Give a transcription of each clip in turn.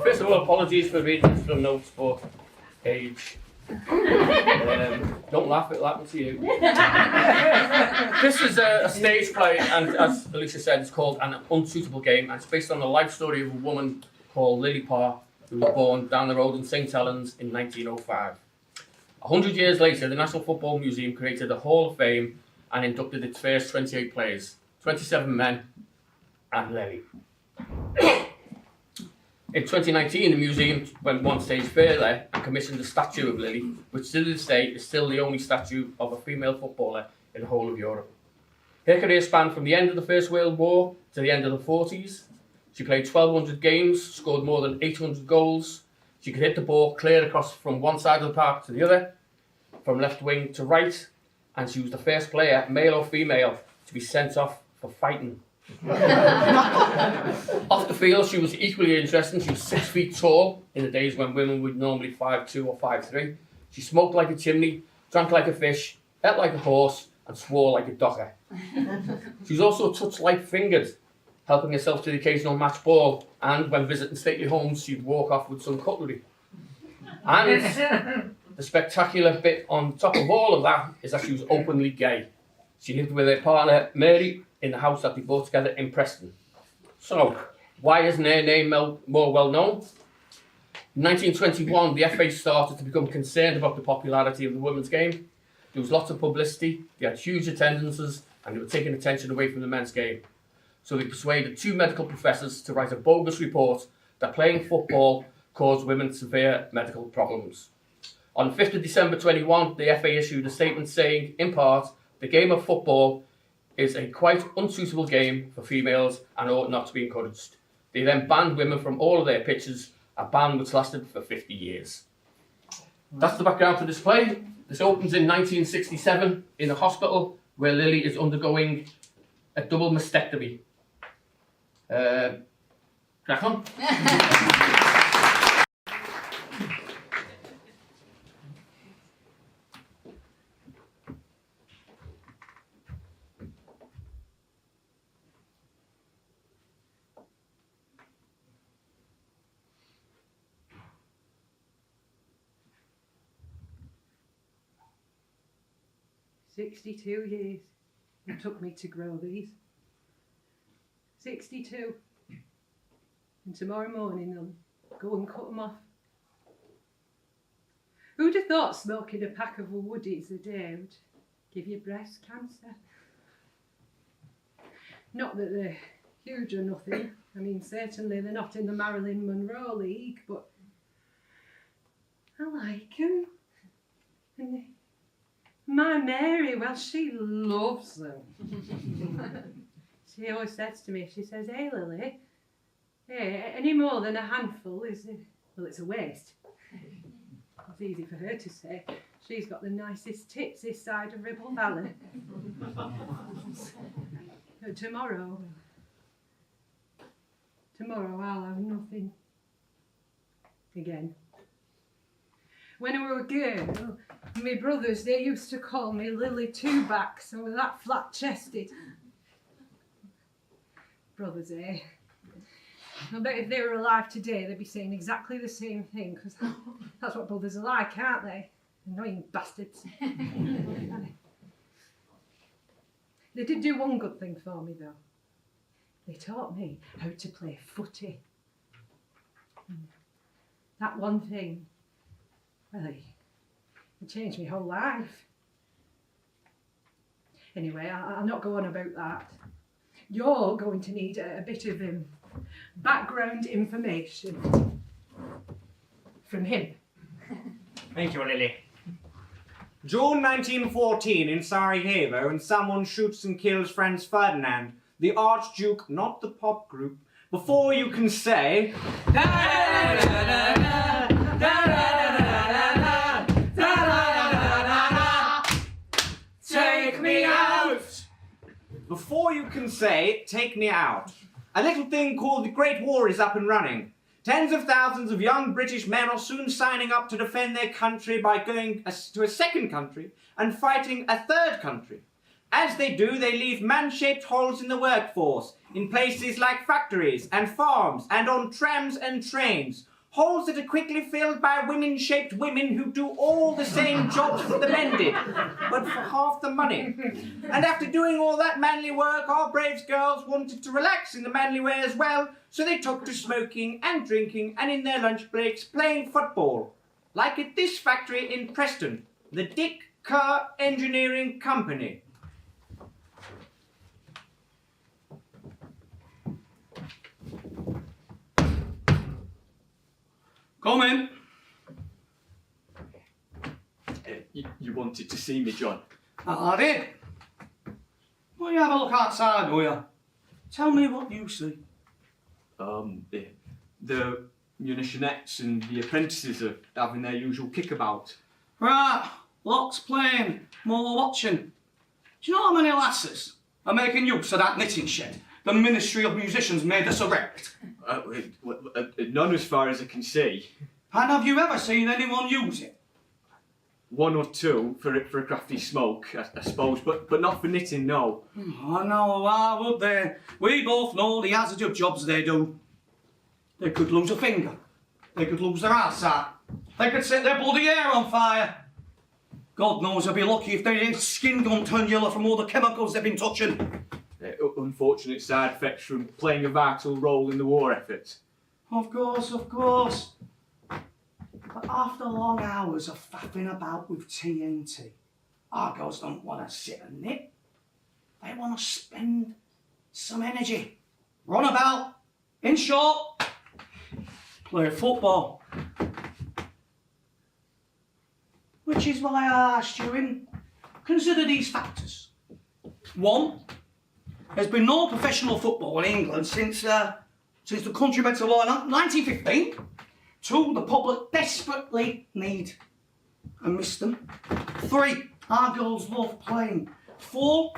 First of all, apologies for reading this from notes, but age. Don't laugh, it'll happen to you. This is a stage play, and as Alicia said, it's called An Unsuitable Game, and it's based on the life story of a woman called Lily Parr, who was born down the road in St Helens in 1905. 100 years later, the National Football Museum created a Hall of Fame and inducted its first 28 players, 27 men and Lily. In 2019, the museum went one stage further and commissioned a statue of Lily, which to this day is still the only statue of a female footballer in the whole of Europe. Her career spanned from the end of the First World War to the end of the 40s. She played 1,200 games, scored more than 800 goals. She could hit the ball clear across from one side of the park to the other, from left wing to right, and she was the first player, male or female, to be sent off for fighting. Off the field, she was equally interesting. She was 6 feet tall in the days when women were normally 5'2" or 5'3". She smoked like a chimney, drank like a fish, ate like a horse, and swore like a docker. She was also touch-light-fingered, helping herself to the occasional match ball, and when visiting stately homes, she'd walk off with some cutlery. And the spectacular bit on top of all of that is that she was openly gay. She lived with her partner, Mary, in the house that they bought together in Preston. So, why isn't her name more well known? In 1921, the FA started to become concerned about the popularity of the women's game. There was lots of publicity, they had huge attendances, and they were taking attention away from the men's game. So they persuaded 2 medical professors to write a bogus report that playing football caused women severe medical problems. On 5th of December 21, the FA issued a statement saying, in part, the game of football is a quite unsuitable game for females and ought not to be encouraged. They then banned women from all of their pitches, a ban which lasted for 50 years. That's the background for this play. This opens in 1967 in a hospital where Lily is undergoing a double mastectomy. Crack on. 62 years it took me to grow these. 62. And tomorrow morning I'll go and cut them off. Who'd have thought smoking a pack of woodies a day would give you breast cancer? Not that they're huge or nothing. I mean, certainly they're not in the Marilyn Monroe League, but I like them. And my Mary, well, she loves them. She always says to me, she says, hey Lily, hey, any more than a handful is, well, it's a waste. It's easy for her to say. She's got the nicest tits this side of Ribble Valley. Tomorrow I'll have nothing again. When I were a girl, my brothers, they used to call me Lily Two-Backs, and with that flat-chested. Brothers, eh? I bet if they were alive today, they'd be saying exactly the same thing, because that's what brothers are like, aren't they? Annoying bastards. They did do one good thing for me, though. They taught me how to play footy. That one thing, well, it changed my whole life. Anyway, I'll not go on about that. You're going to need a bit of background information from him. Thank you, Lily. June 1914 in Sarajevo, and someone shoots and kills Franz Ferdinand, the Archduke, not the pop group. Before you can say... Take me out! Before you can say, take me out, a little thing called the Great War is up and running. Tens of thousands of young British men are soon signing up to defend their country by going to a second country and fighting a third country. As they do, they leave man-shaped holes in the workforce, in places like factories and farms and on trams and trains. Holes that are quickly filled by women-shaped women who do all the same jobs that the men did, but for half the money. And after doing all that manly work, our brave girls wanted to relax in the manly way as well, so they took to smoking and drinking and in their lunch breaks playing football. Like at this factory in Preston, the Dick Kerr Engineering Company. Come in. You wanted to see me, John? I did. Well, you have a look outside, will you? Tell me what you see. The munitionettes and the apprentices are having their usual kickabout. Right, lots playing, more watching. Do you know how many lasses are making use of that knitting shed the Ministry of Musicians made us erect? None as far as I can see. And have you ever seen anyone use it? One or two for a crafty smoke, I suppose, but not for knitting, no. Oh no, why would they? We both know the hazard of jobs they do. They could lose a finger. They could lose their eyesight. They could set their bloody hair on fire. God knows they'll be lucky if their skin don't turn yellow from all the chemicals they've been touching. Unfortunate side effects from playing a vital role in the war effort. Of course, of course. But after long hours of faffing about with TNT, our girls don't want to sit and knit. They want to spend some energy. Run about. In short, play football. Which is why I asked you consider these factors. 1, there's been no professional football in England since the country went to war in 1915. 2, the public desperately need and miss them. 3, our girls love playing. 4,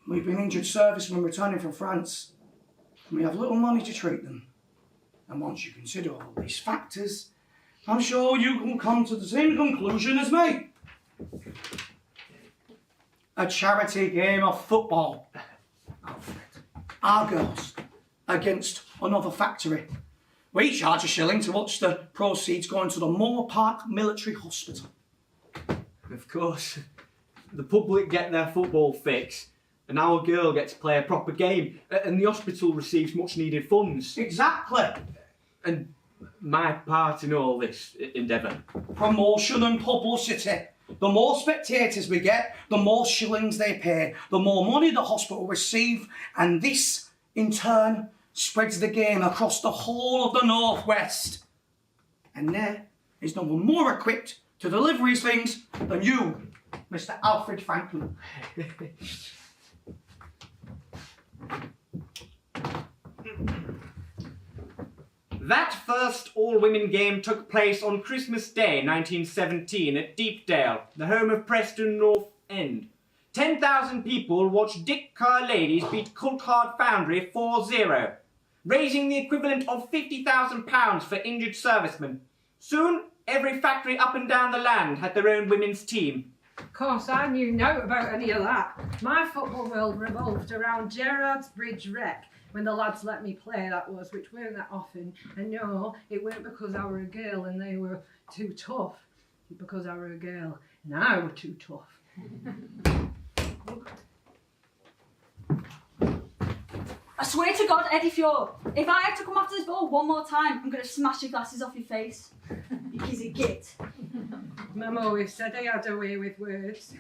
we've been injured servicemen returning from France, and we have little money to treat them. And once you consider all these factors, I'm sure you can come to the same conclusion as me. A charity game of football, Alfred. Our girls against another factory. We charge £1 to watch the proceeds going to the Moore Park Military Hospital. Of course. The public get their football fix, and our girl gets to play a proper game, and the hospital receives much needed funds. Exactly. And my part in all this endeavour? Promotion and publicity. The more spectators we get, the more shillings they pay, the more money the hospital receive, and this, in turn, spreads the game across the whole of the Northwest. And there is no one more equipped to deliver these things than you, Mr. Alfred Franklin. That first all-women game took place on Christmas Day 1917 at Deepdale, the home of Preston North End. 10,000 people watched Dick Kerr ladies beat Coulthard Foundry 4-0, raising the equivalent of £50,000 for injured servicemen. Soon, every factory up and down the land had their own women's team. Of course, I knew no about any of that. My football world revolved around Gerrard's Bridge Rec, when the lads let me play, that was, which weren't that often. And no, it weren't because I were a girl and they were too tough. Because I were a girl and I were too tough. I swear to God, Eddie Fjord, if I have to come after this ball one more time, I'm going to smash your glasses off your face. Because you git. Mum always said I had a way with words.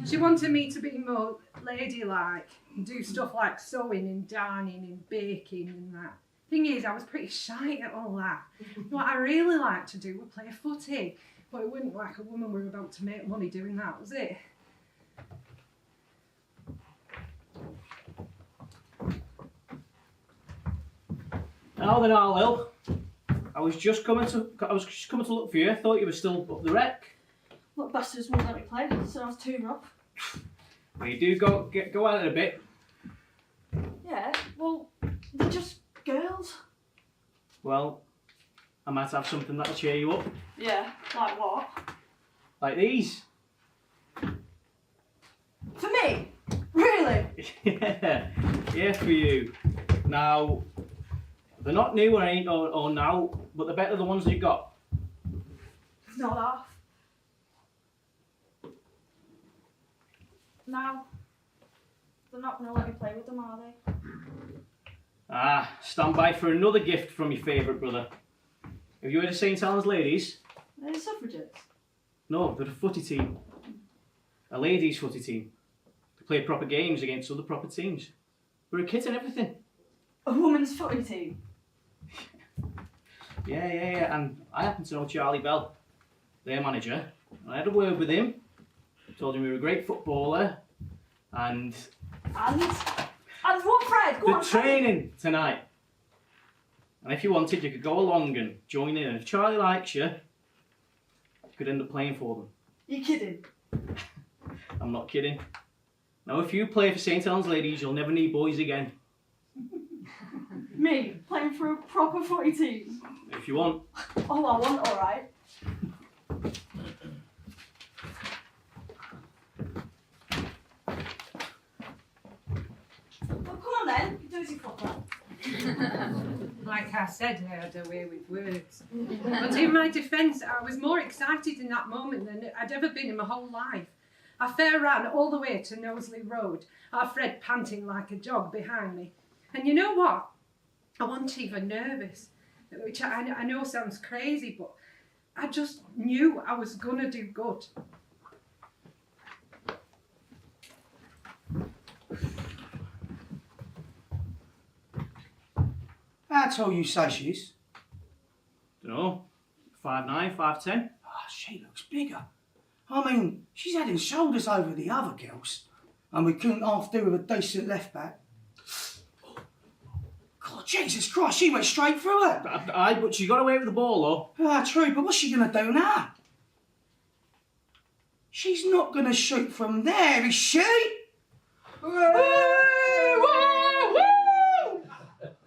She wanted me to be more ladylike and do stuff like sewing and darning and baking and that. Thing is, I was pretty shy at all that. What I really liked to do was play footy, but it wasn't like a woman were about to make money doing that, was it? Now then, Arlo. I was just coming to look for you. I thought you were still up the wreck. What bastards won't let me play? Sounds too rough. Well, you do go at it a bit. Yeah, well, they're just girls. Well, I might have something that'll cheer you up. Yeah, like what? Like these. For me? Yeah, for you. Now, they're not new or now, but they're better the ones you got. Not half. Now, they're not going to let me play with them, are they? Ah, stand by for another gift from your favourite brother. Have you heard of St. Helens Ladies? They're suffragettes. No, they're a footy team. A ladies' footy team. They play proper games against other proper teams. We're a kit and everything. A women's footy team. Yeah. And I happen to know Charlie Bell, their manager. I had a word with him. Told him we were a great footballer. And And what, Fred? Go the on. training tonight. And if you wanted, you could go along and join in. And if Charlie likes you, you could end up playing for them. You kidding? I'm not kidding. Now, if you play for St. Helens Ladies, you'll never need boys again. Me, playing for a proper footy team? If you want. Oh, I want, alright. Well, come on then, do as you proper. Like I said, I had a way with words. But in my defence, I was more excited in that moment than I'd ever been in my whole life. I fair ran all the way to Knowsley Road, our Fred panting like a dog behind me. And you know what? I wasn't even nervous, which I know sounds crazy, but I just knew I was going to do good. How tall you say she is? Dunno. 5'9", 5'10". Oh, she looks bigger. I mean, she's head and shoulders over the other girls. And we couldn't half do with a decent left back. God, Jesus Christ, she went straight through it. Aye, but she got away with the ball, though. Ah, true, but what's she going to do now? She's not going to shoot from there, is she?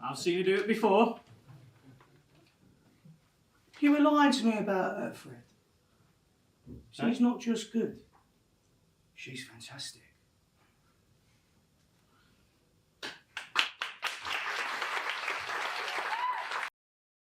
I've seen you do it before. You were lying to me about her, Fred. She's not just good. She's fantastic.